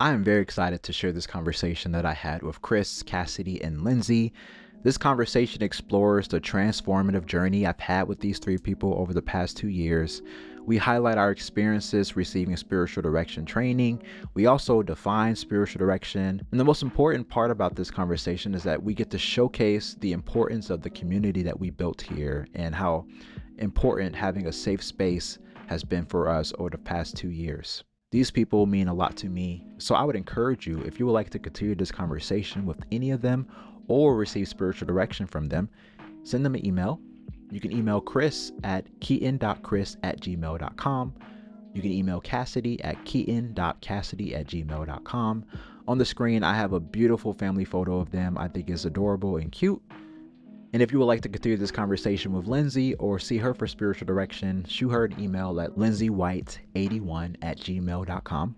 I am very excited to share this conversation that I had with Chris, Cassidy, and Lindsay. This conversation explores the transformative journey I've had with these three people over the past 2 years. We highlight our experiences receiving spiritual direction training. We also define spiritual direction. And the most important part about this conversation is that we get to showcase the importance of the community that we built here and how important having a safe space has been for us over the past 2 years. These people mean a lot to me, so I would encourage you, if you would like to continue this conversation with any of them or receive spiritual direction from them, send them an email. You can email Chris at keeton.chris@gmail.com. You can email Cassidy at keeton.cassidy@gmail.com. On the screen, I have a beautiful family photo of them. I think it's adorable and cute. And if you would like to continue this conversation with Lindsay or see her for spiritual direction, shoot her an email at lindsaywhite81@gmail.com.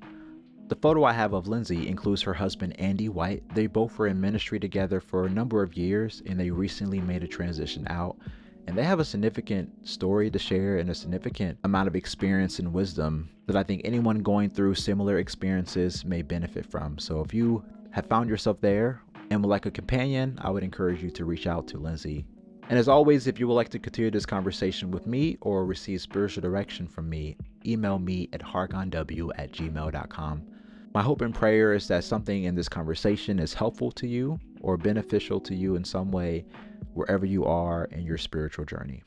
The photo I have of Lindsay includes her husband, Andy White. They both were in ministry together for a number of years, and they recently made a transition out. And they have a significant story to share and a significant amount of experience and wisdom that I think anyone going through similar experiences may benefit from. So if you have found yourself there and would like a companion, I would encourage you to reach out to Lindsay. And as always, if you would like to continue this conversation with me or receive spiritual direction from me, email me at hargonw@gmail.com. My hope and prayer is that something in this conversation is helpful to you or beneficial to you in some way, wherever you are in your spiritual journey.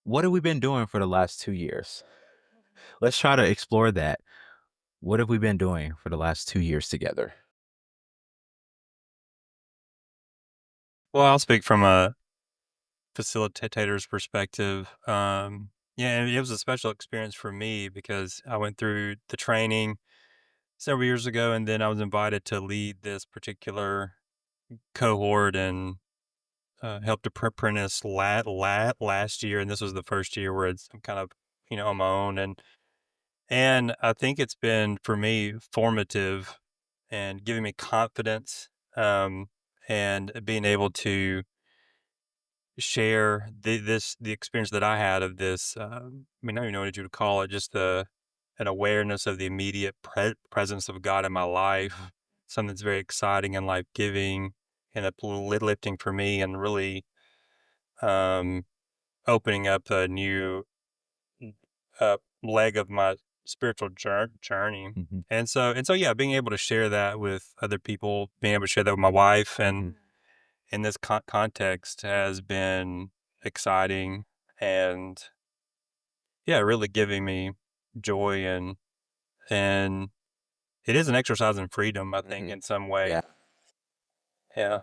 What have we been doing for the last 2 years? Let's try to explore that. What have we been doing for the last 2 years together? Well, I'll speak from a facilitator's perspective. Yeah, and it was a special experience for me because I went through the training several years ago, and then I was invited to lead this particular cohort and helped apprentice last year, and this was the first year where I'm kind of on my own, and I think it's been for me formative and giving me confidence, and being able to share the experience that I had of this. I don't even know what you would call it, just an awareness of the immediate presence of God in my life. Something that's very exciting and life giving and uplifting for me, and really um, opening up a new leg of my spiritual journey. Mm-hmm. And so, yeah, being able to share that with other people, being able to share that with my wife, and in this context has been exciting and, yeah, really giving me joy, and it is an exercise in freedom, I think, in some way. Yeah. Yeah.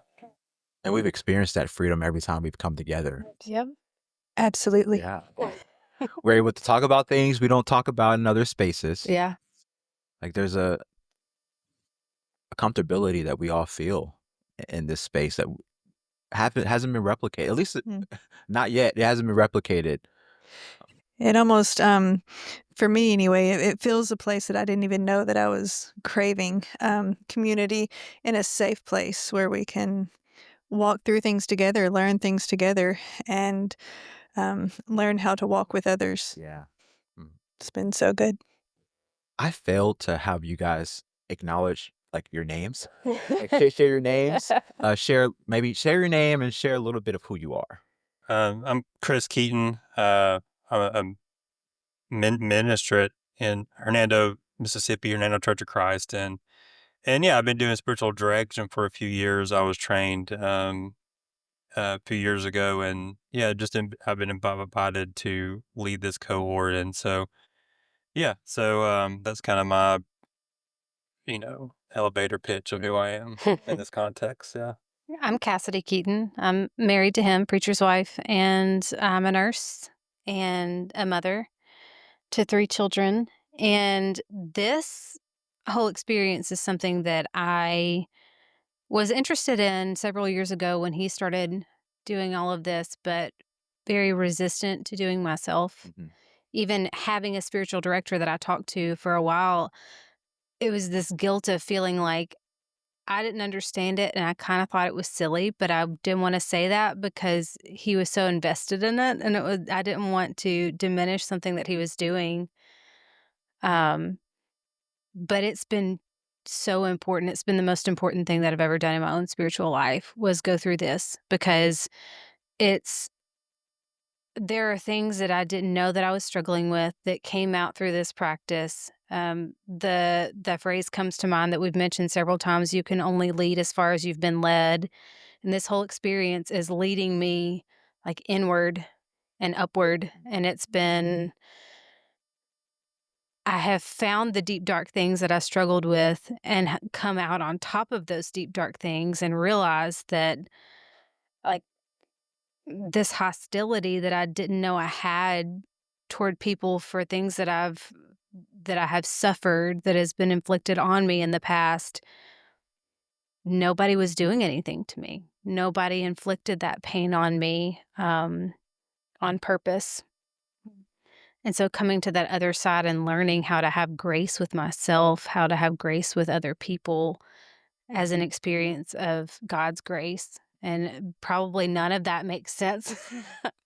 And we've experienced that freedom every time we've come together. Yep. Absolutely. Yeah. We're able to talk about things we don't talk about in other spaces. Yeah. Like there's a comfortability that we all feel in this space that hasn't been replicated. At least not yet. It hasn't been replicated. It almost, for me anyway, it feels a place that I didn't even know that I was craving. Community in a safe place where we can walk through things together, learn things together, and learn how to walk with others. Yeah. It's been so good. I failed to have you guys acknowledge like your names. Like share your names. Share your name and share a little bit of who you are. I'm Chris Keeton. I'm a ministrant in Hernando, Mississippi, Hernando Church of Christ. And yeah, I've been doing spiritual direction for a few years. I was trained a few years ago, and yeah, I've been invited to lead this cohort. And so, yeah, that's kind of my, elevator pitch of who I am in this context. Yeah. I'm Cassidy Keeton. I'm married to him, preacher's wife, and I'm a nurse and a mother to 3 children. And this whole experience is something that I was interested in several years ago when he started doing all of this, but very resistant to doing myself. Mm-hmm. Even having a spiritual director that I talked to for a while, it was this guilt of feeling like I didn't understand it, and I kind of thought it was silly, but I didn't want to say that because he was so invested in it, and I didn't want to diminish something that he was doing. Um, but it's been so important. It's been the most important thing that I've ever done in my own spiritual life was go through this because it's there are things that I didn't know that I was struggling with that came out through this practice. The phrase comes to mind that we've mentioned several times, you can only lead as far as you've been led. And this whole experience is leading me like inward and upward. And I have found the deep, dark things that I struggled with and come out on top of those deep, dark things and realized that like this hostility that I didn't know I had toward people for things that I have suffered that has been inflicted on me in the past. Nobody was doing anything to me. Nobody inflicted that pain on me on purpose. And so coming to that other side and learning how to have grace with myself, how to have grace with other people as an experience of God's grace. And probably none of that makes sense.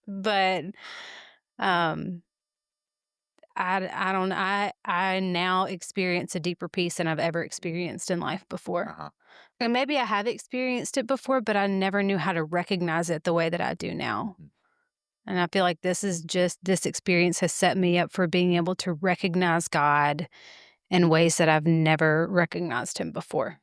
But um I don't I now experience a deeper peace than I've ever experienced in life before. Uh-huh. And maybe I have experienced it before, but I never knew how to recognize it the way that I do now. Mhm. And I feel like this experience has set me up for being able to recognize God in ways that I've never recognized him before.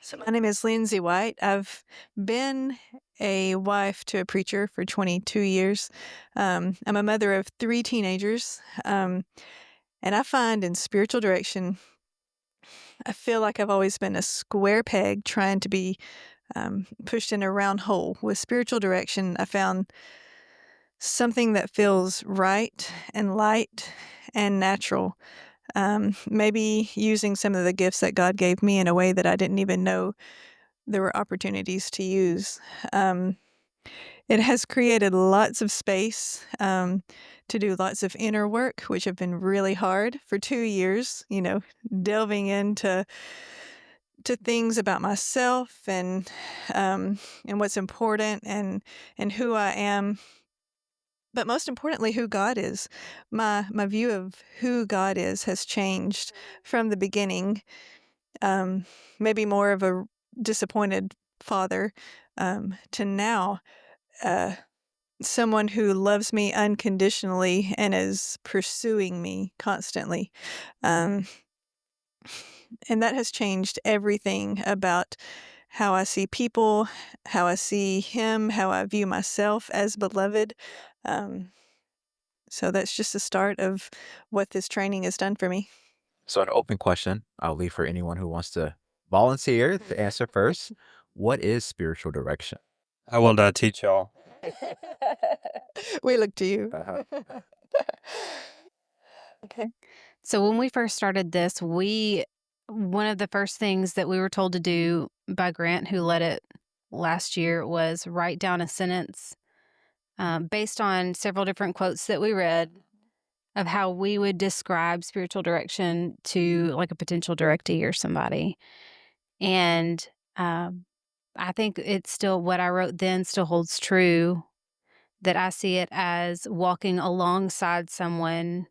So my name is Lindsay White. I've been a wife to a preacher for 22 years. I'm a mother of 3 teenagers. And I find in spiritual direction, I feel like I've always been a square peg trying to be pushed in a round hole. With spiritual direction, I found something that feels right and light and natural. Maybe using some of the gifts that God gave me in a way that I didn't even know there were opportunities to use. It has created lots of space to do lots of inner work, which have been really hard for 2 years, delving into things about myself and what's important and who I am. But most importantly, who God is. My view of who God is has changed from the beginning. Maybe more of a disappointed father to now someone who loves me unconditionally and is pursuing me constantly. And that has changed everything about how I see people, how I see him, how I view myself as beloved. So that's just the start of what this training has done for me. So, an open question I'll leave for anyone who wants to volunteer to answer first. What is spiritual direction? I will teach y'all. We look to you. Uh-huh. Okay. So when we first started this, one of the first things that we were told to do by Grant, who led it last year, was write down a sentence based on several different quotes that we read of how we would describe spiritual direction to like a potential directee or somebody. And I think it's still what I wrote then still holds true, that I see it as walking alongside someone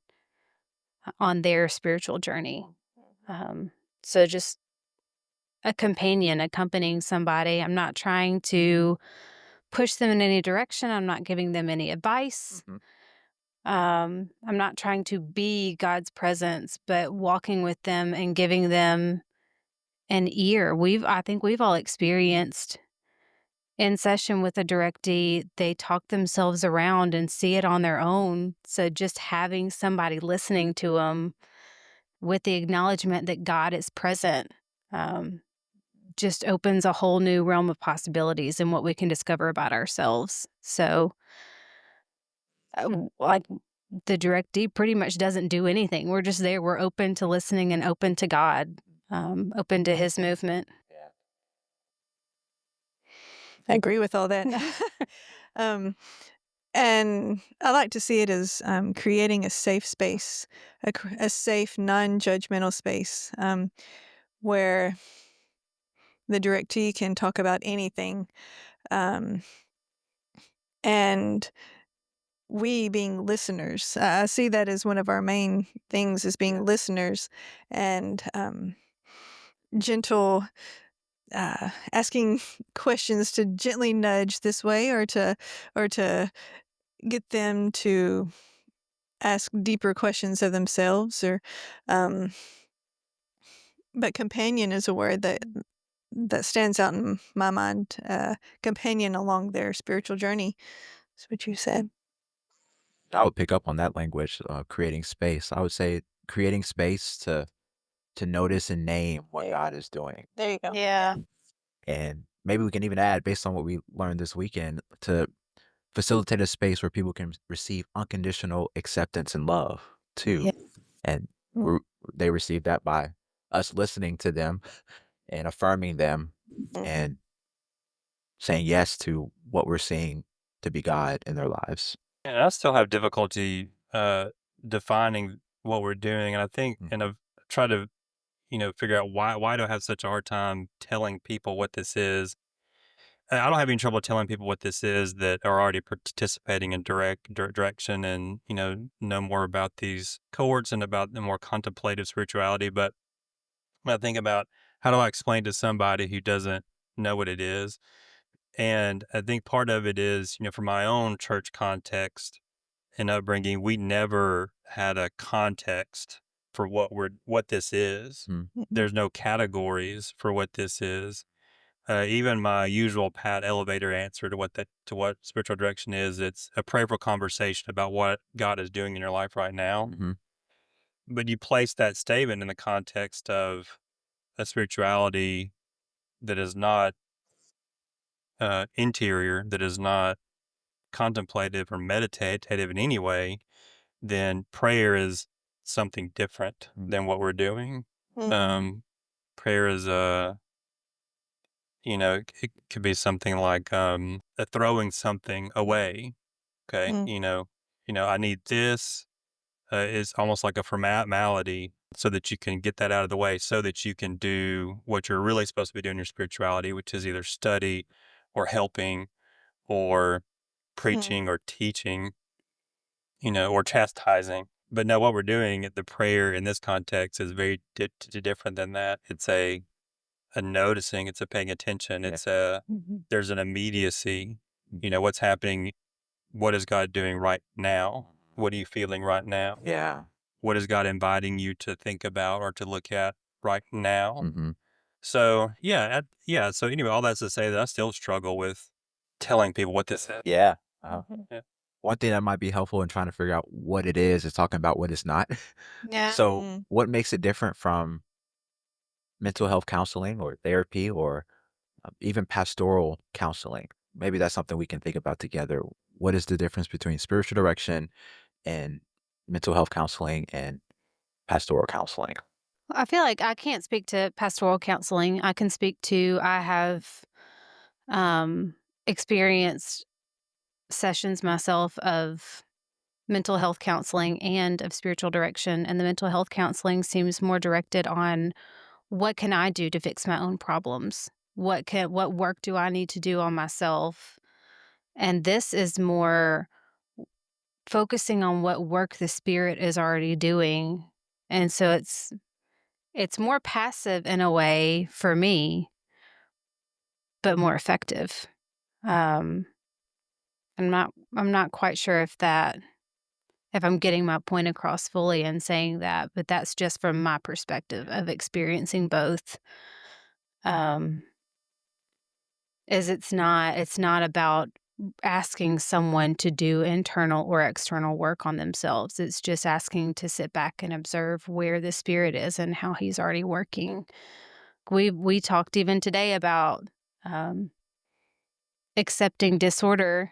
on their spiritual journey. So just a companion, accompanying somebody. I'm not trying to push them in any direction. I'm not giving them any advice. Mhm. I'm not trying to be God's presence, but walking with them and giving them an ear. I think we've all experienced in session with a directee, they talk themselves around and see it on their own. So just having somebody listening to them with the acknowledgement that God is present just opens a whole new realm of possibilities and what we can discover about ourselves. So, like, the directee pretty much doesn't do anything. We're just there. We're open to listening and open to God, open to his movement. I agree with all that. And I like to see it as creating a safe space, a safe, non-judgmental space where the directee can talk about anything. And we being listeners, I see that as one of our main things, is being listeners, and gentle, asking questions to gently nudge this way, or to get them to ask deeper questions of themselves, or but companion is a word that stands out in my mind. Companion along their spiritual journey. That's what you said. I would pick up on that language, creating space. I would say creating space to notice and name what God is doing. There you go. Yeah. And maybe we can even add, based on what we learned this weekend, to facilitate a space where people can receive unconditional acceptance and love too. Yeah. And Mm. they receive that by us listening to them and affirming them and saying yes to what we're seeing to be God in their lives. And I still have difficulty defining what we're doing, and I think, and I've tried to, figure out why do I have such a hard time telling people what this is. I don't have any trouble telling people what this is that are already participating in direction, and know more about these cohorts and about the more contemplative spirituality. But when I think about how do I explain to somebody who doesn't know what it is, and I think part of it is, from my own church context and upbringing, we never had a context for what this is. There's no categories for what this is. Even my usual pat elevator answer to what spiritual direction is, it's a prayerful conversation about what God is doing in your life right now. But you place that statement in the context of a spirituality that is not interior, that is not contemplative or meditative in any way, then prayer is something different than what we're doing. Prayer is it could be something like throwing something away. Okay, I need this. Is almost like a formality so that you can get that out of the way, so that you can do what you're really supposed to be doing in your spirituality, which is either study or helping or preaching or teaching, or chastising. But no, what we're doing at the prayer in this context is very different than that. It's a noticing, it's a paying attention. It's there's an immediacy, what's happening. What is God doing right now? What are you feeling right now? Yeah. What is God inviting you to think about or to look at right now? So So anyway, all that's to say that I still struggle with telling people what this is. Yeah. Yeah. One thing that might be helpful in trying to figure out what it is talking about what it's not. Yeah. So what makes it different from mental health counseling or therapy or even pastoral counseling? Maybe that's something we can think about together. What is the difference between spiritual direction and mental health counseling and pastoral counseling? I feel like I can't speak to pastoral counseling. I have experienced sessions myself of mental health counseling and of spiritual direction. And the mental health counseling seems more directed on what can I do to fix my own problems? What work do I need to do on myself? And this is more focusing on what work the Spirit is already doing. And so it's more passive in a way for me, but more effective. I'm not quite sure if I'm getting my point across fully in saying that, but that's just from my perspective of experiencing both. Is it's not about asking someone to do internal or external work on themselves. It's just asking to sit back and observe where the Spirit is and how He's already working. We talked even today about accepting disorder,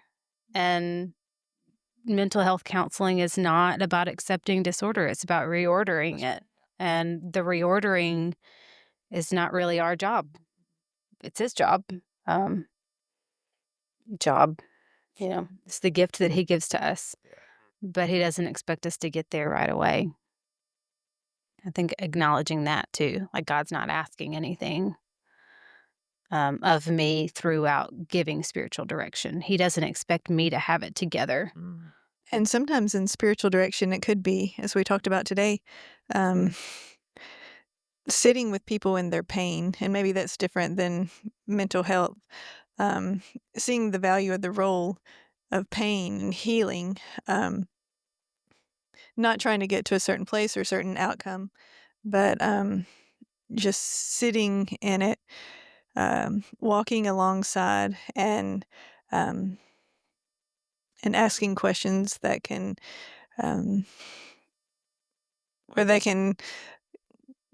and mental health counseling is not about accepting disorder. It's about reordering it. And the reordering is not really our job. It's His job. It's the gift that He gives to us, but He doesn't expect us to get there right away. I think acknowledging that too, like God's not asking anything. of me throughout giving spiritual direction. He doesn't expect me to have it together. And sometimes in spiritual direction, it could be, as we talked about today, sitting with people in their pain, and maybe that's different than mental health. Seeing the value of the role of pain and healing, not trying to get to a certain place or a certain outcome, but just sitting in it, walking alongside, and asking questions that can, where they can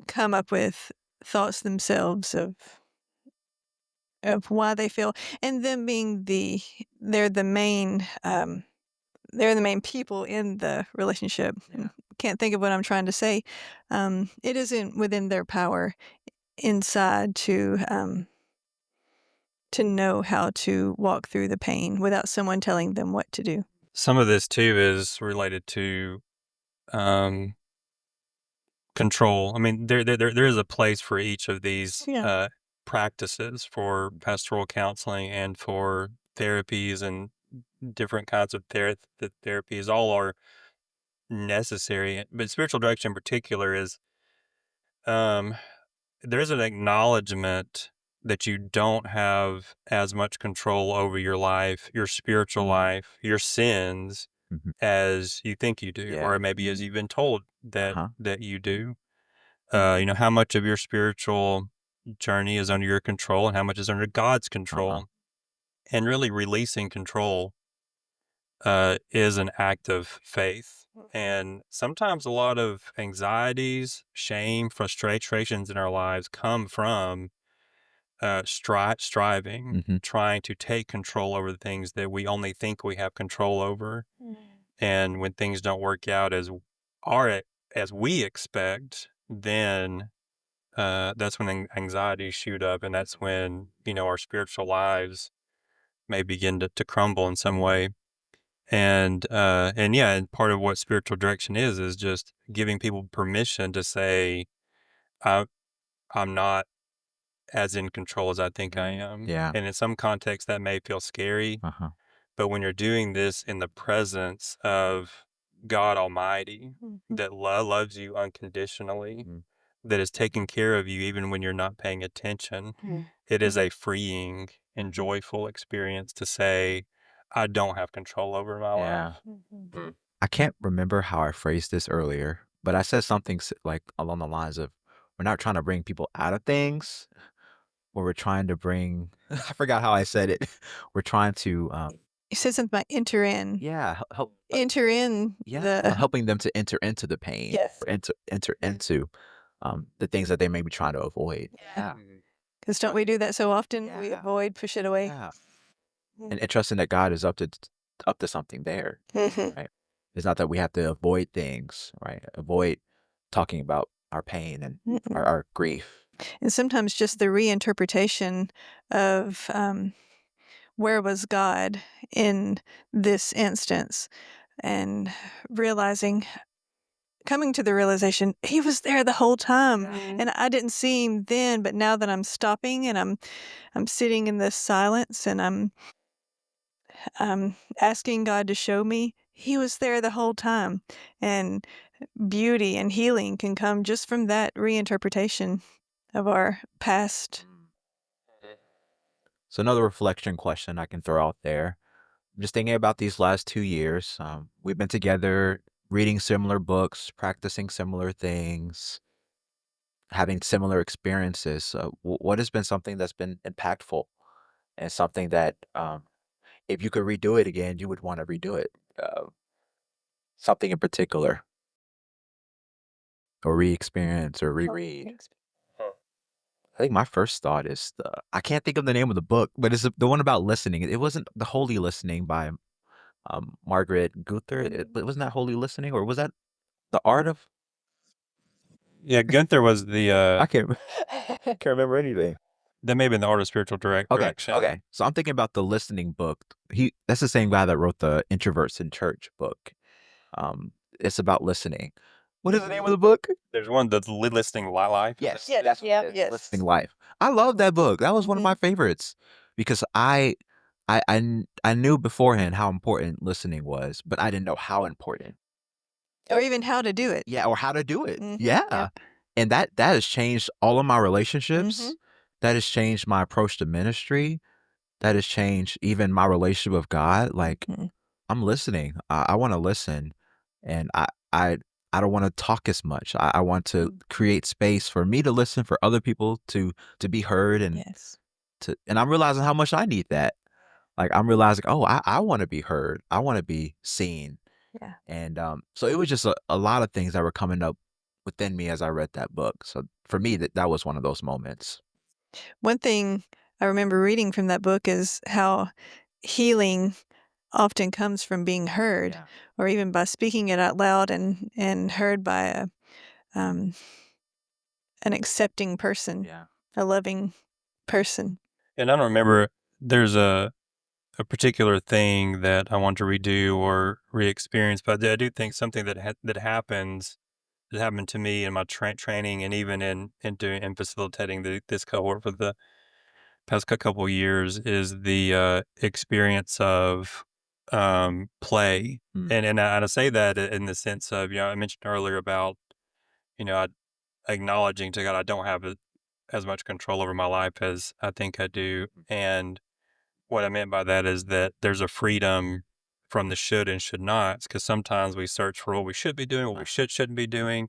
come up with thoughts themselves of why they feel, and them being they're the main people in the relationship. Yeah. Can't think of what I'm trying to say. It isn't within their power inside to know how to walk through the pain without someone telling them what to do. Some of this too is related to control. I mean, there is a place for each of these practices, for pastoral counseling and for therapies and different kinds of therapies. All are necessary, but spiritual direction in particular is there's an acknowledgement that you don't have as much control over your life, your spiritual life, your sins as you think you do, or maybe as you've been told that you do. How much of your spiritual journey is under your control and how much is under God's control. And really releasing control is an act of faith. And sometimes a lot of anxieties, shame, frustrations in our lives come from striving, trying to take control over the things that we only think we have control over. And when things don't work out as we expect, then that's when anxieties shoot up, and that's when our spiritual lives may begin to crumble in some way. And part of what spiritual direction is just giving people permission to say, I'm not as in control as I think I am. Yeah. And in some contexts that may feel scary, but when you're doing this in the presence of God Almighty, that loves you unconditionally, that is taking care of you even when you're not paying attention, it is a freeing and joyful experience to say, I don't have control over my life. I can't remember how I phrased this earlier, but I said something like along the lines of, we're not trying to bring people out of things, or we're trying to bring, I forgot how I said it. We're trying to, You said something about enter in. help Enter in helping them to enter into the pain. Yes. Or enter into the things that they may be trying to avoid. Because don't we do that so often? We avoid, push it away. And trusting that God is up to something there. Right? It's not that we have to avoid things, right? Avoid talking about our pain and our grief. And sometimes just the reinterpretation of where was God in this instance, and coming to the realization, he was there the whole time. And I didn't see him then, but now that I'm stopping and I'm sitting in this silence and I'm asking God to show me, he was there the whole time. And beauty and healing can come just from that reinterpretation of our past. So another reflection question I can throw out there. I'm just thinking about these last 2 years. We've been together reading similar books, practicing similar things, having similar experiences. What has been something that's been impactful and something that if you could redo it again, you would want to redo it? Something in particular, or re-experience or reread. I think my first thought is I can't think of the name of the book, but it's the one about listening. It wasn't The Holy Listening by Margaret Gunther. It wasn't that Holy Listening, or was that The Art of? Yeah, Gunther was the I can't remember anything. that may have been The Art of Spiritual Direction. Okay. So I'm thinking about the listening book. That's the same guy that wrote the Introverts in Church book. It's about listening. What is the name of the book? There's one, the Listing Life. Yes, Yes, that's yeah, what it is, yes. Listing Life. I love that book. That was one of my favorites because I knew beforehand how important listening was, but I didn't know how important. Or even how to do it. Yeah, or how to do it. Mhm. Yeah. Yep. And that has changed all of my relationships. Mhm. That has changed my approach to ministry. That has changed even my relationship with God. Like, Mhm. I'm listening. I want to listen, and I I don't want to talk as much. I want to create space for me to listen, for other people to be heard, and Yes. and I'm realizing how much I need that. Like, I'm realizing, oh, I want to be heard. I want to be seen. Yeah. And so it was just a lot of things that were coming up within me as I read that book. So for me, that was one of those moments. One thing I remember reading from that book is how healing often comes from being heard, Yeah. or even by speaking it out loud and heard by an accepting person, Yeah. a loving person. And I don't remember, there's a particular thing that I want to redo or re-experience, but I do think something that happened to me in my training, and even in facilitating this cohort for the past couple of years, is the experience of play. And I say that in the sense of, I mentioned earlier about, I acknowledging to God I don't have as much control over my life as I think I do. And what I meant by that is that there's a freedom from the should and should nots, because sometimes we search for what we should be doing, what we shouldn't be doing.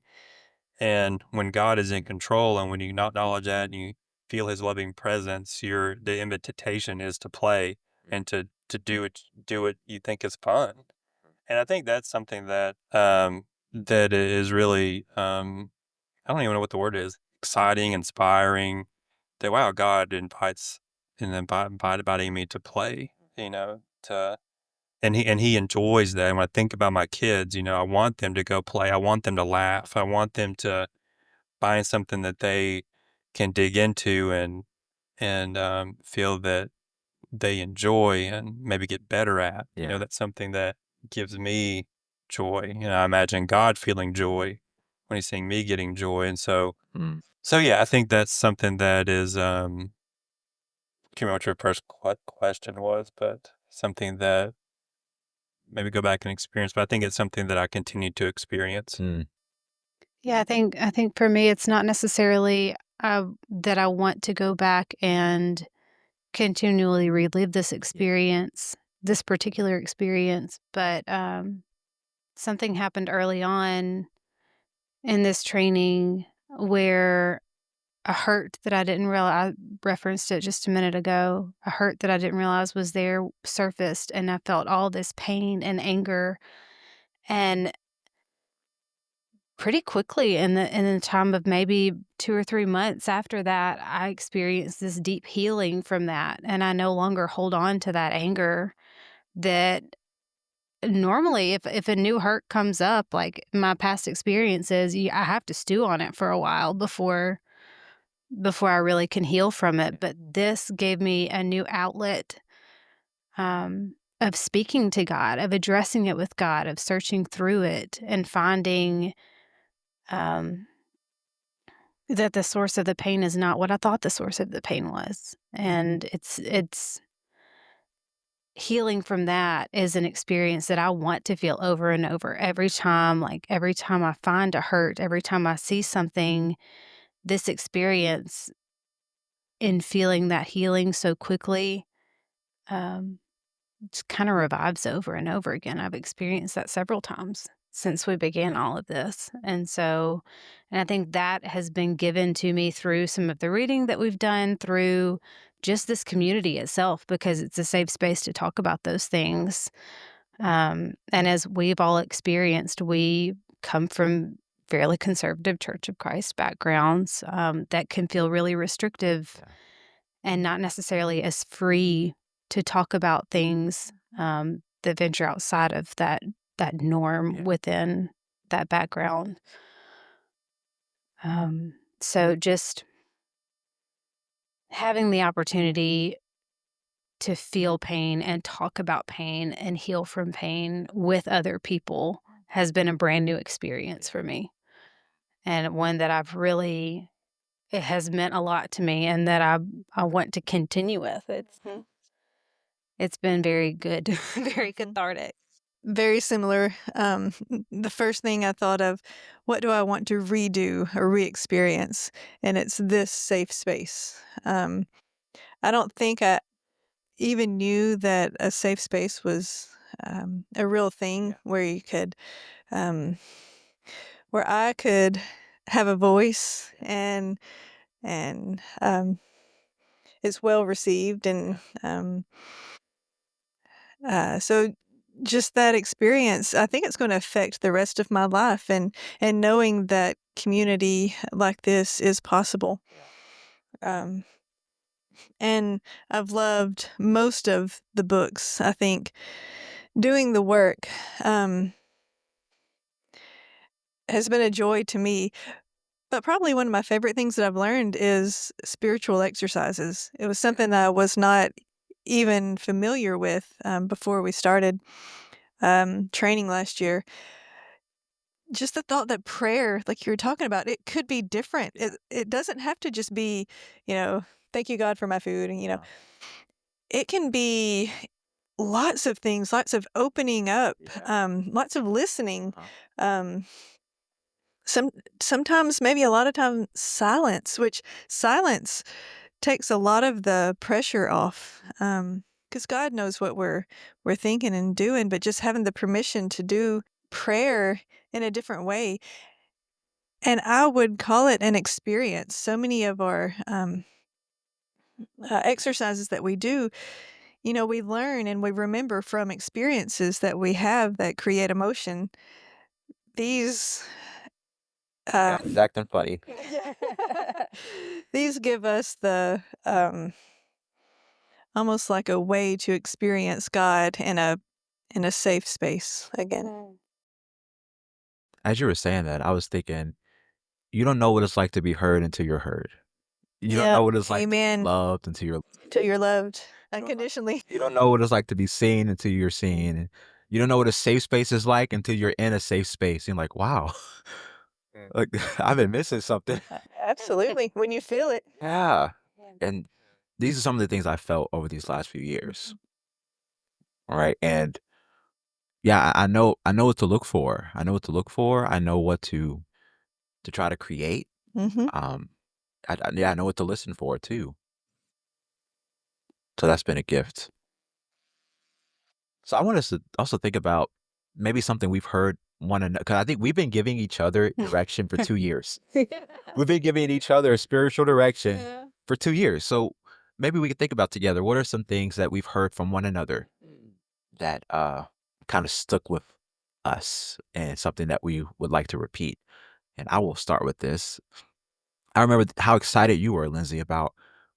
And when God is in control, and when you acknowledge that and you feel His loving presence, the invitation is to play and to do what you think is fun. And I think that's something that is really I don't even know what the word is, exciting, inspiring. That, wow, God inviting me to play, to and he enjoys that. And when I think about my kids, I want them to go play. I want them to laugh. I want them to find something that they can dig into and feel that they enjoy and maybe get better at. Yeah. That's something that gives me joy. I imagine God feeling joy when He's seeing me getting joy. And so yeah, I think that's something that is, can't remember what your first question was, but something that maybe go back and experience, but I think it's something that I continue to experience. Yeah, I think for me, it's not necessarily that I want to go back and continually relive this experience, this particular experience, but something happened early on in this training where a hurt that I didn't realize, I referenced it just a minute ago, a hurt that I didn't realize was there surfaced, and I felt all this pain and anger. And pretty quickly in the time of maybe 2 or 3 months after that, I experienced this deep healing from that, and I no longer hold on to that anger that normally if a new hurt comes up, like my past experiences, I have to stew on it for a while before I really can heal from it. But this gave me a new outlet of speaking to God, of addressing it with God, of searching through it and finding um, that the source of the pain is not what I thought the source of the pain was. And it's healing from that is an experience that I want to feel over and over every time. Like every time I find a hurt, every time I see something, this experience in feeling that healing so quickly, um, just kind of revives over and over again. I've experienced that several times since we began all of this. And I think that has been given to me through some of the reading that we've done, through just this community itself, because it's a safe space to talk about those things. And as we've all experienced, we come from fairly conservative Church of Christ backgrounds that can feel really restrictive and not necessarily as free to talk about things that venture outside of that norm within that background. So just having the opportunity to feel pain and talk about pain and heal from pain with other people has been a brand new experience for me. and one that it has meant a lot to me, and that I want to continue with. It's been very good, very cathartic. Very similar. The first thing I thought of, what do I want to redo or re-experience? And it's this safe space. I don't think I even knew that a safe space was a real thing where you could, where I could have a voice and it's well received. And so just that experience, I think it's going to affect the rest of my life, and knowing that community like this is possible. Um, and I've loved most of the books. I think doing the work has been a joy to me. But probably one of my favorite things that I've learned is spiritual exercises. It was something that I was not even familiar with before we started training last year. Just the thought that prayer, like you were talking about, it could be different. It doesn't have to just be, thank you, God, for my food. And, it can be lots of things, lots of opening up, lots of listening. Um, sometimes, maybe a lot of times, silence, which silence takes a lot of the pressure off. Because God knows what we're thinking and doing, but just having the permission to do prayer in a different way. And I would call it an experience. So many of our exercises that we do, we learn and we remember from experiences that we have that create emotion. These It's acting funny. these give us the almost like a way to experience God in a safe space again. As you were saying that, I was thinking, you don't know what it's like to be heard until you're heard. You don't know what it's like to be Amen. loved until you're Till you're loved unconditionally. You don't know what it's like to be seen until you're seen. You don't know what a safe space is like until you're in a safe space. You're like, wow, like I've been missing something. Absolutely. When you feel it. Yeah. And these are some of the things I felt over these last few years. All right. And yeah, I know what to look for. I know what to look for. I know what to try to create. Mm-hmm. I know what to listen for too. So that's been a gift. So I want us to also think about maybe something we've heard one another, because I think we've been giving each other direction for 2 years. We've been giving each other spiritual direction for 2 years. So maybe we could think about together, what are some things that we've heard from one another that kind of stuck with us and something that we would like to repeat. And I will start with this. I remember how excited you were, Lindsay, about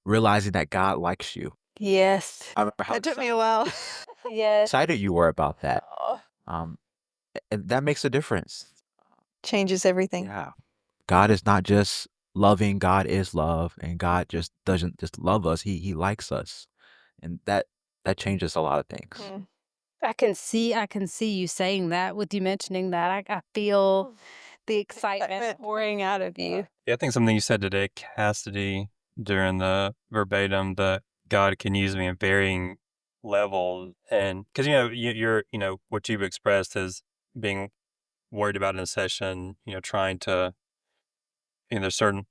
realizing that God likes you. Yes. I remember how It took me a while. Yes. excited you were about that. Oh, Um, and that makes a difference. changes everything. Yeah. God is not just loving, God is love, and God just doesn't just love us, he likes us. And that changes a lot of things. Mm. I can see you saying that with you mentioning that. I feel the excitement pouring out of you. Yeah, I think something you said today, Cassidy, during the verbatim, that God can use me in varying levels. And because, you're, what you've expressed as being worried about in a session, trying to, there's certain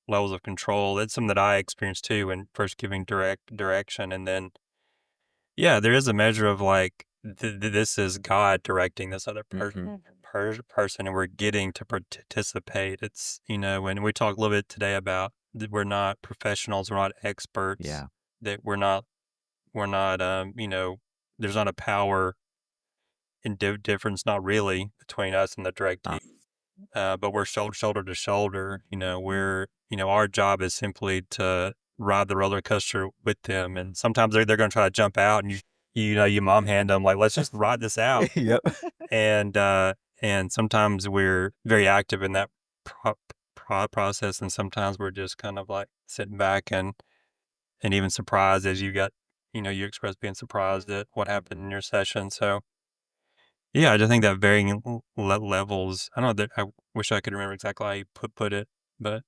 levels of control. That's something that I experienced too when first giving direct direction. And then, yeah, there is a measure of like, this is God directing this other person. Person, and we're getting to participate. It's, when we talk a little bit today about that we're not professionals, we're not experts. Yeah. That we're not, there's not a power and difference, not really, between us and the directee. But we're shoulder to shoulder. Our job is simply to ride the roller coaster with them. And sometimes they're going to try to jump out, and you mom hand them like, let's just ride this out. Yep. And sometimes we're very active in that process, and sometimes we're just kind of like sitting back and even surprised, as you expressed being surprised at what happened in your session. So Yeah, I just think that varying levels. I don't know that I wish I could remember exactly how you put it, but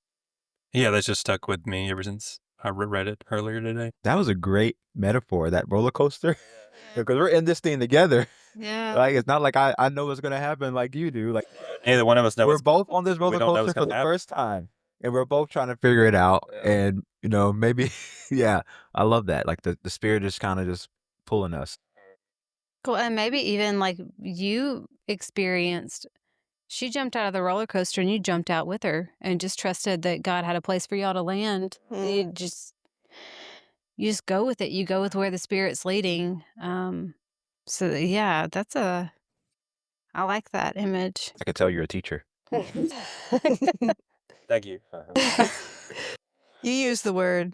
yeah, that's just stuck with me ever since I read it earlier today. That was a great metaphor, that roller coaster. Because we're in this thing together. Yeah. Like, it's not like I know what's going to happen like you do. Like, Neither one of us knows. we're both on this roller we don't know coaster what's for gonna the happen. first time. And we're both trying to figure it out. Yeah. And, maybe, yeah, I love that. Like, the spirit is kind of just pulling us. Cool. And maybe even like you experienced, she jumped out of the roller coaster and you jumped out with her and just trusted that God had a place for y'all to land. You just go with it. You go with where the Spirit's leading. So yeah, I like that image. I can tell you're a teacher. Thank you. You used the word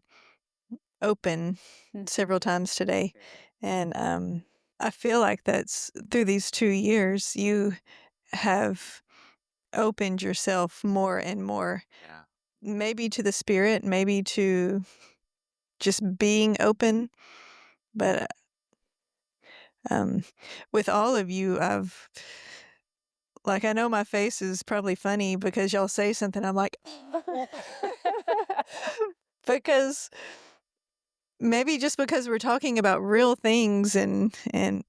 open several times today. And I feel like that's through these 2 years, you have opened yourself more and more, Yeah. maybe to the Spirit, maybe to just being open. But with all of you, I know my face is probably funny because y'all say something, I'm like, because maybe just because we're talking about real things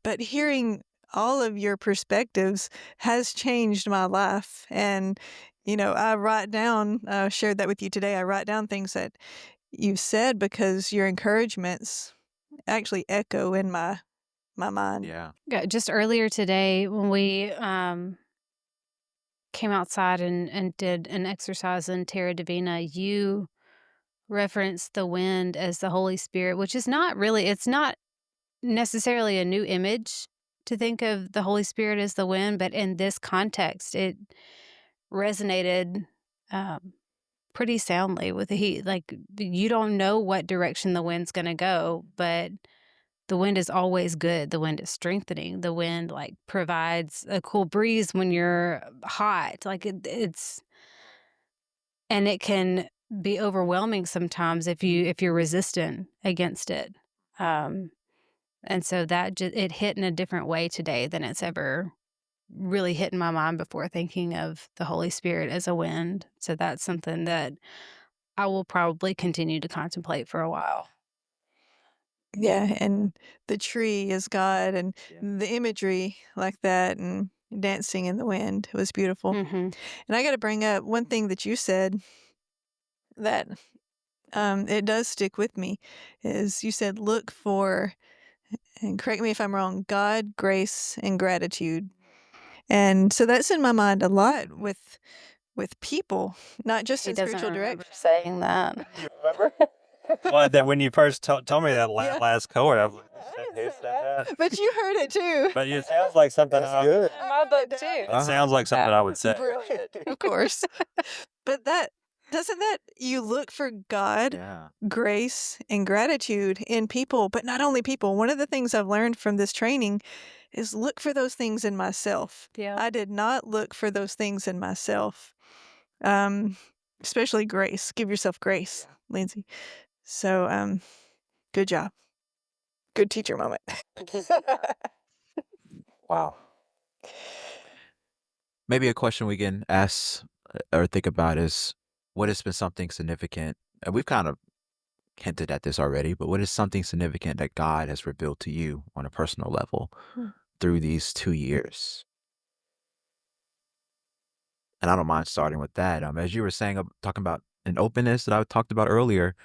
but hearing all of your perspectives has changed my life. And, I write down, shared that with you today. I write down things that you've said because your encouragements actually echo in my mind. Yeah. Just earlier today when we came outside and did an exercise in Terra Divina, you referenced the wind as the Holy Spirit, which is it's not necessarily a new image to think of the Holy Spirit as the wind, but in this context, it resonated pretty soundly with the heat. Like, you don't know what direction the wind's going to go, but the wind is always good. The wind is strengthening. The wind provides a cool breeze when you're hot. And it can be overwhelming sometimes if you're resistant against it. And so that it hit in a different way today than it's ever really hit in my mind before, thinking of the Holy Spirit as a wind. So that's something that I will probably continue to contemplate for a while. Yeah, and the tree is God, and Yeah. the imagery like that, and dancing in the wind was beautiful. Mm-hmm. And I got to bring up one thing that you said that it does stick with me, is you said look for, and correct me if I'm wrong, God, grace, and gratitude. And so that's in my mind a lot with people, not just He in doesn't spiritual remember direction. saying that. You remember? Well, that when you first told me that Yeah. last chord, I was like, I didn't who say said that? But you heard it too. But it sounds like something. That's good. In my book too. It sounds like something I would say. Brilliant, of course. But doesn't that you look for God, Yeah. grace, and gratitude in people, but not only people. One of the things I've learned from this training is look for those things in myself. Yeah. I did not look for those things in myself. Especially grace. Give yourself grace, Lindsay. So, good job. Good teacher moment. Wow. Maybe a question we can ask or think about is, what has been something significant? And we've kind of hinted at this already, but what is something significant that God has revealed to you on a personal level through these 2 years? And I don't mind starting with that. As you were saying, talking about an openness that I talked about earlier,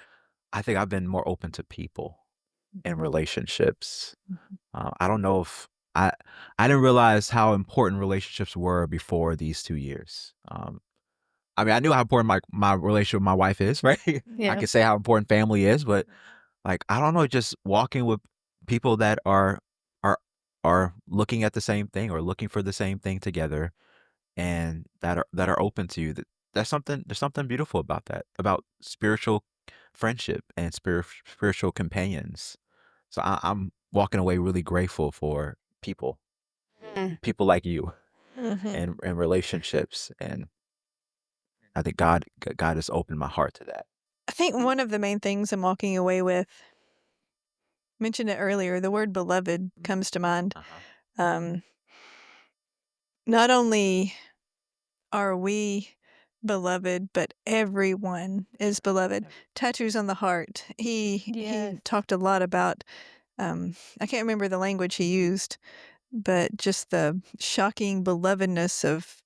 I think I've been more open to people and relationships. I don't know if I didn't realize how important relationships were before these 2 years. I mean, I knew how important my relationship with my wife is, right? I Yeah. can say how important family is, but I don't know, just walking with people that are are looking at the same thing or looking for the same thing together, and that are open to you. There's something beautiful about that, about spiritual friendship and spiritual companions. So I'm walking away really grateful for people like you, and relationships, and I think God has opened my heart to that. I think one of the main things I'm walking away with, mentioned it earlier, the word beloved comes to mind. Uh-huh. Um, not only are we beloved, but everyone is beloved. Tattoos on the heart. He Yes. talked a lot about, I can't remember the language he used, but just the shocking belovedness of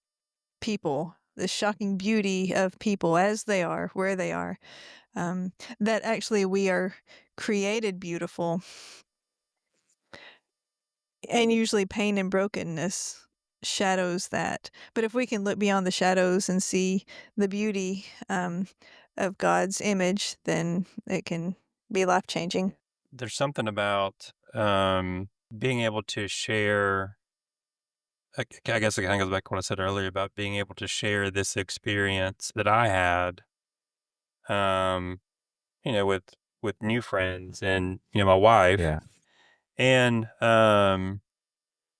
people, the shocking beauty of people as they are, where they are. That actually we are created beautiful, and usually pain and brokenness shadows that. But if we can look beyond the shadows and see the beauty of God's image, then it can be life changing. There's something about being able to share. I guess it kind of goes back to what I said earlier about being able to share this experience that I had, um, with new friends and my wife, Yeah. and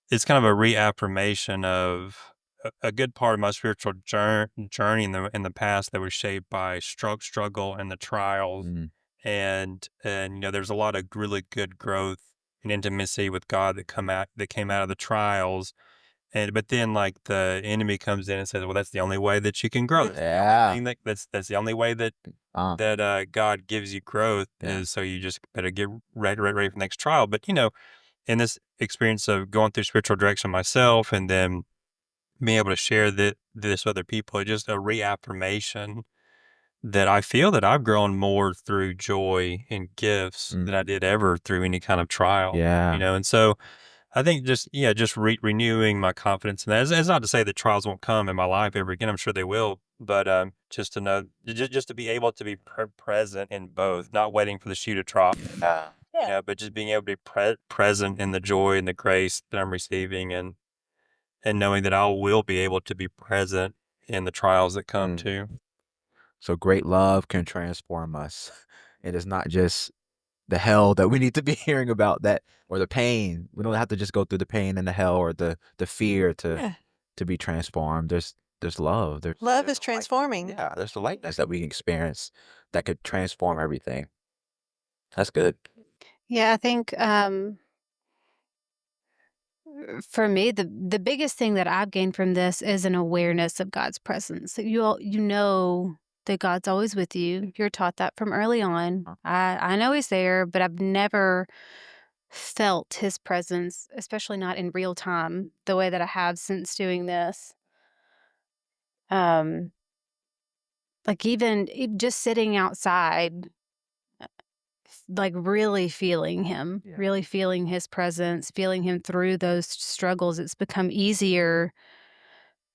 it's kind of a reaffirmation of a good part of my spiritual journey in the past that was shaped by struggle and the trials, Mm. and there's a lot of really good growth and intimacy with God that came out of the trials. But then, like, the enemy comes in and says, "Well, that's the only way that you can grow. That's the only Yeah. thing that's the only way that God gives you growth Yeah. is so you just better get ready for the next trial." But in this experience of going through spiritual direction myself, and then being able to share this with other people, it's just a reaffirmation that I feel that I've grown more through joy and gifts than I did ever through any kind of trial. Yeah. And so I think just renewing my confidence in that. It's not to say that trials won't come in my life ever again. I'm sure they will, but just to know, just to be able to be present in both, not waiting for the shoe to drop. Yeah. But just being able to be present in the joy and the grace that I'm receiving, and knowing that I will be able to be present in the trials that come too. So great love can transform us. It is not just the hell that we need to be hearing about, that, or the pain. We don't have to just go through the pain and the hell or the fear to be transformed. There's love. Love is transforming. Yeah, there's the lightness that we experience that could transform everything. That's good. Yeah, I think for me, the biggest thing that I've gained from this is an awareness of God's presence. That you know that God's always with you. You're taught that from early on. I know He's there, but I've never felt His presence, especially not in real time, the way that I have since doing this. Like even just sitting outside, like really feeling Him, really feeling His presence, feeling Him through those struggles. It's become easier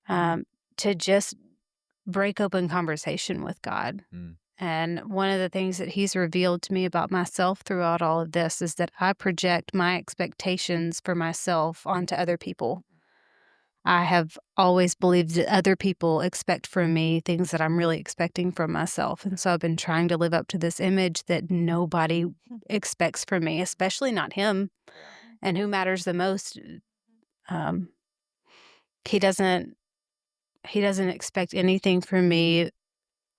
to just break open conversation with God. And one of the things that He's revealed to me about myself throughout all of this is that I project my expectations for myself onto other people. I have always believed that other people expect from me things that I'm really expecting from myself. And so I've been trying to live up to this image that nobody expects from me, especially not Him. And who matters the most? He doesn't expect anything from me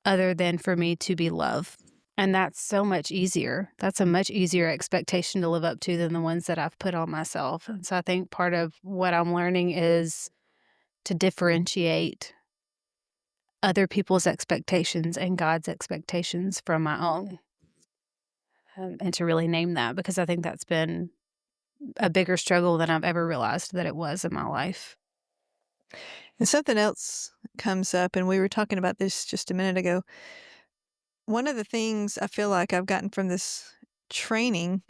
other than for me to be loved. And that's so much easier. That's a much easier expectation to live up to than the ones that I've put on myself. And so I think part of what I'm learning is to differentiate other people's expectations and God's expectations from my own. And to really name that, because I think that's been a bigger struggle than I've ever realized that it was in my life. And something else comes up, and we were talking about this just a minute ago. One of the things I feel like I've gotten from this training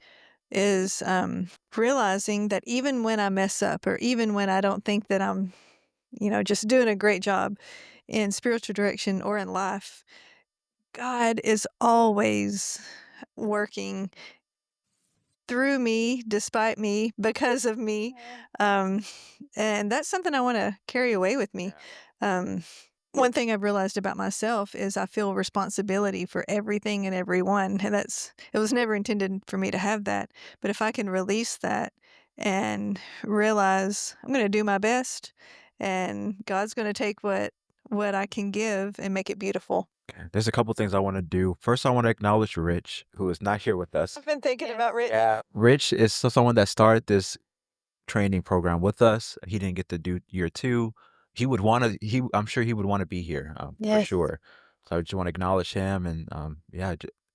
is realizing that even when I mess up, or even when I don't think that I'm, just doing a great job in spiritual direction or in life, God is always working through me, despite me, because of me. And that's something I want to carry away with me. One thing I've realized about myself is I feel responsibility for everything and everyone. And it was never intended for me to have that. But if I can release that and realize I'm going to do my best, and God's going to take what I can give and make it beautiful. There's a couple things I want to do. First, I want to acknowledge Rich, who is not here with us. I've been thinking about Rich. Yeah, Rich is someone that started this training program with us. He didn't get to do year 2. I'm sure he would want to be here, for Yes. sure. So I just want to acknowledge him, and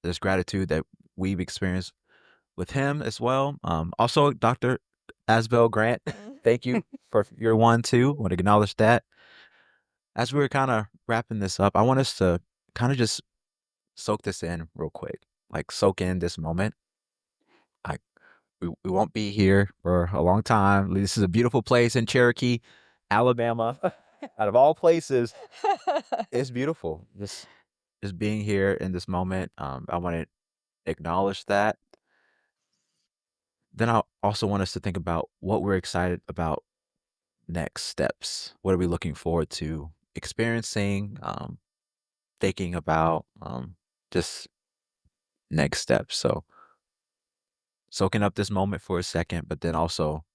there's gratitude that we've experienced with him as well. Also, Dr. Asbel Grant, thank you for your 1 too. Want to acknowledge that. As we were kind of wrapping this up, I want us to kind of just soak this in real quick, like soak in this moment. Like we won't be here for a long time. This is a beautiful place in Cherokee, Alabama. Out of all places, it's beautiful. Just being here in this moment. I want to acknowledge that. Then I also want us to think about what we're excited about next steps. What are we looking forward to experiencing, thinking about, just next steps. So soaking up this moment for a second, but then also,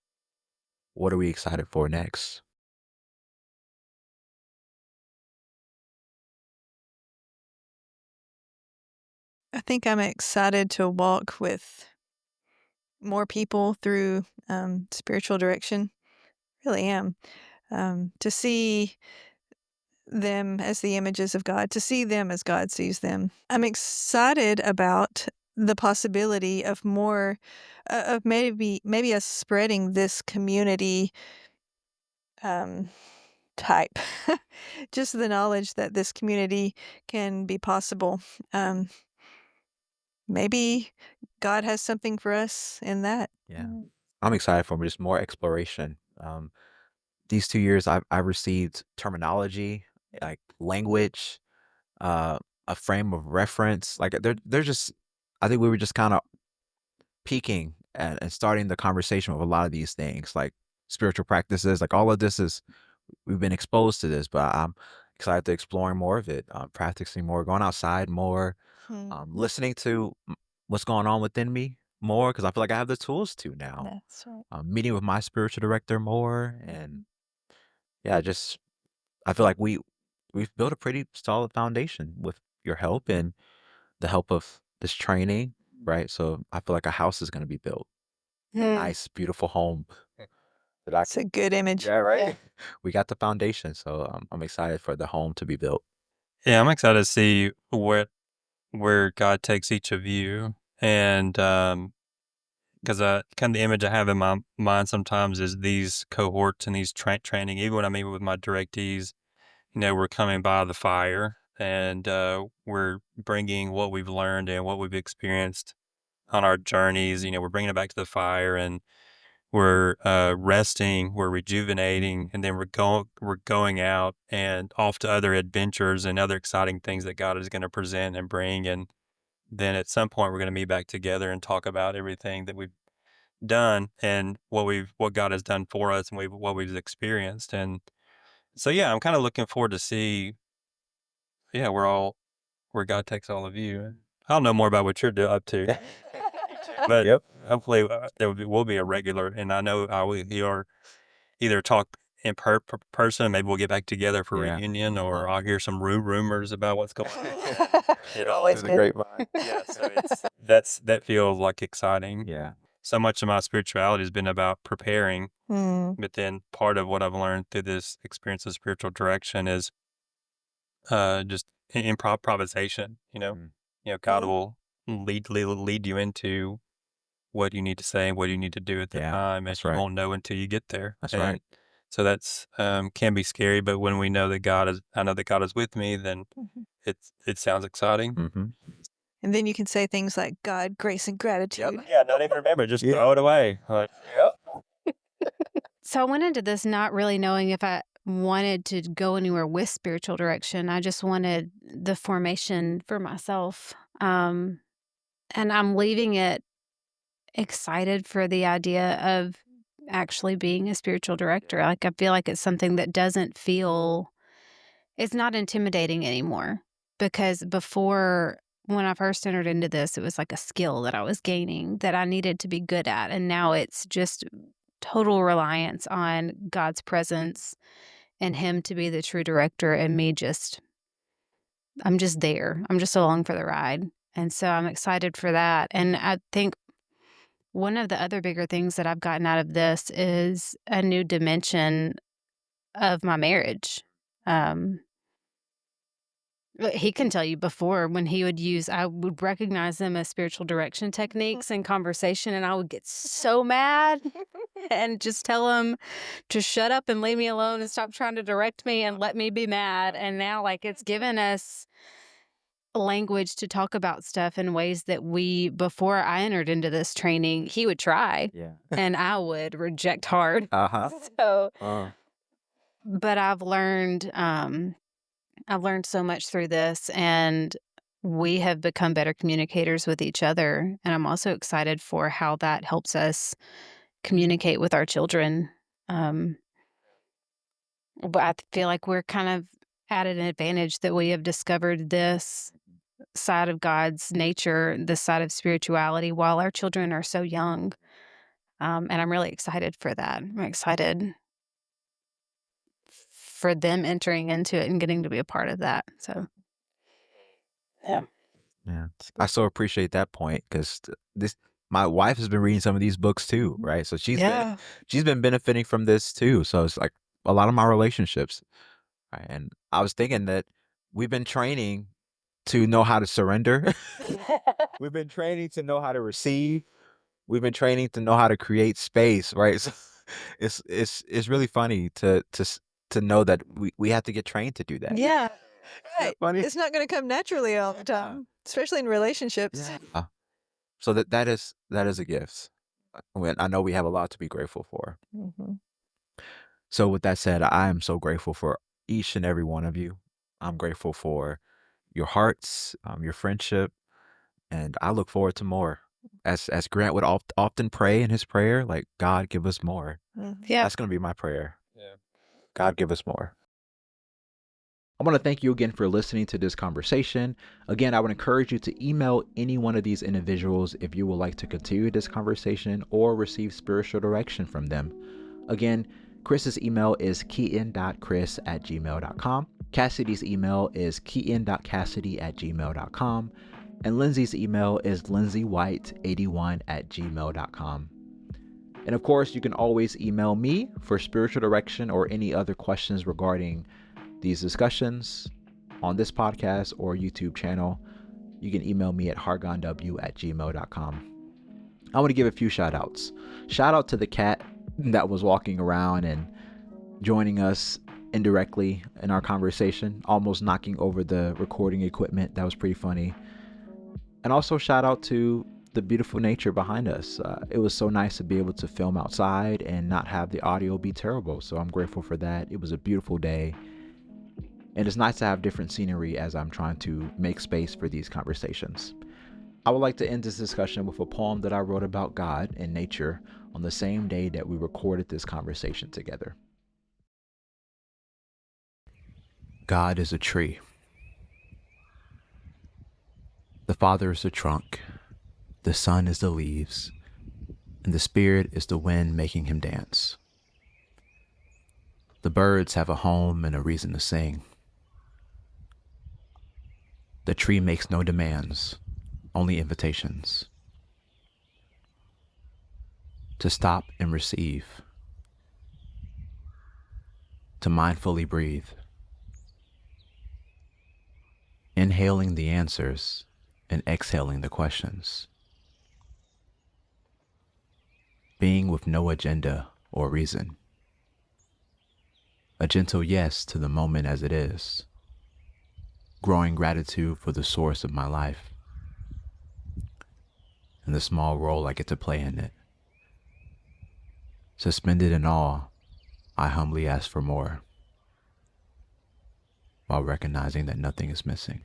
what are we excited for next? I think I'm excited to walk with more people through spiritual direction. Really am. To see them as the images of God, to see them as God sees them. I'm excited about the possibility of more, of maybe us spreading this community type. Just the knowledge that this community can be possible. Maybe God has something for us in that. Yeah. I'm excited for just more exploration. These 2 years, I've received terminology, like language, uh, a frame of reference. Like they're just, I think we were just kind of peaking and starting the conversation with a lot of these things, like spiritual practices. Like all of this is, we've been exposed to this, but I'm excited to exploring more of it, practicing more, going outside more, listening to what's going on within me more, because I feel like I have the tools to now. That's right. Meeting with my spiritual director more, and yeah, just I feel like we've built a pretty solid foundation with your help and the help of this training, right? So I feel like a house is going to be built, nice, beautiful home that I It's a good image. yeah, right. We got the foundation, so I'm excited for the home to be built. Yeah, I'm excited to see where God takes each of you, and because kind of the image I have in my mind sometimes is these cohorts and these training. Even when I meet with my directees, we're coming by the fire, and we're bringing what we've learned and what we've experienced on our journeys. We're bringing it back to the fire, and we're resting, we're rejuvenating, and then we're going out and off to other adventures and other exciting things that God is going to present and bring. And then at some point, we're going to meet back together and talk about everything that we've done and what God has done for us and what we've experienced. And so, yeah, I'm kind of looking forward to see, where God takes all of you. I'll know more about what you're up to, but Yep. hopefully will be a regular. And I know you'll either talk in person. Maybe we'll get back together for a Yeah. reunion, or I'll hear some rumors about what's going on. Always Through the good. grapevine. Yeah, so that feels like exciting. Yeah. So much of my spirituality has been about preparing, Mm. but then part of what I've learned through this experience of spiritual direction is just improvisation. Mm. God will lead you into what you need to say and what you need to do at the Yeah, time, and that's you right. won't know until you get there. That's And right. so that's can be scary, but when we know that I know that God is with me, then it sounds exciting. Mm-hmm. And then you can say things like God, grace, and gratitude. Yeah, not even remember, just throw it away. Like, So I went into this not really knowing if I wanted to go anywhere with spiritual direction. I just wanted the formation for myself. And I'm leaving it excited for the idea of actually being a spiritual director. Like, I feel like it's something that doesn't feel, it's not intimidating anymore. Because before, when I first entered into this, it was like a skill that I was gaining that I needed to be good at. And now it's just total reliance on God's presence and Him to be the true director, and I'm just there. I'm just along for the ride. And so I'm excited for that. And I think one of the other bigger things that I've gotten out of this is a new dimension of my marriage. He can tell you before when he would use, I would recognize them as spiritual direction techniques in conversation, and I would get so mad and just tell him to shut up and leave me alone and stop trying to direct me and let me be mad. And now, like, it's given us language to talk about stuff in ways that before I entered into this training, he would try. Yeah. And I would reject hard. Uh-huh. So, but I've learned so much through this, and we have become better communicators with each other. And I'm also excited for how that helps us communicate with our children. But I feel like we're kind of at an advantage that we have discovered this side of God's nature, this side of spirituality, while our children are so young. And I'm really excited for that. I'm excited for them entering into it and getting to be a part of that. So, yeah. I so appreciate that point, because my wife has been reading some of these books too, right? So she's been benefiting from this too. So it's like a lot of my relationships, right? And I was thinking that we've been training to know how to surrender. We've been training to know how to receive. We've been training to know how to create space, right? So it's really funny to know that we have to get trained to do that. Yeah. Right. Funny. It's not going to come naturally all the time, especially in relationships. Yeah. So that is a gift. I know we have a lot to be grateful for. Mm-hmm. So with that said, I am so grateful for each and every one of you. I'm grateful for your hearts, your friendship, and I look forward to more. As Grant would often pray in his prayer, like, God, give us more. Yeah. That's going to be my prayer. Yeah. God, give us more. I want to thank you again for listening to this conversation. Again, I would encourage you to email any one of these individuals if you would like to continue this conversation or receive spiritual direction from them. Again, Chris's email is keeton.chris@gmail.com. Cassidy's email is keeton.cassidy@gmail.com. And Lindsay's email is lindsaywhite81@gmail.com. And of course, you can always email me for spiritual direction or any other questions regarding these discussions on this podcast or YouTube channel. You can email me at hargonw@gmail.com. I want to give a few shout outs. Shout out to the cat that was walking around and joining us indirectly in our conversation, almost knocking over the recording equipment. That was pretty funny. And also shout out to the beautiful nature behind us. It was so nice to be able to film outside and not have the audio be terrible. So I'm grateful for that. It was a beautiful day. And it's nice to have different scenery as I'm trying to make space for these conversations. I would like to end this discussion with a poem that I wrote about God and nature on the same day that we recorded this conversation together. God is a tree. The Father is the trunk, the Son is the leaves, and the Spirit is the wind making him dance. The birds have a home and a reason to sing. The tree makes no demands, only invitations. To stop and receive. To mindfully breathe. Inhaling the answers and exhaling the questions. Being with no agenda or reason. A gentle yes to the moment as it is. Growing gratitude for the source of my life and the small role I get to play in it. Suspended in awe, I humbly ask for more, while recognizing that nothing is missing.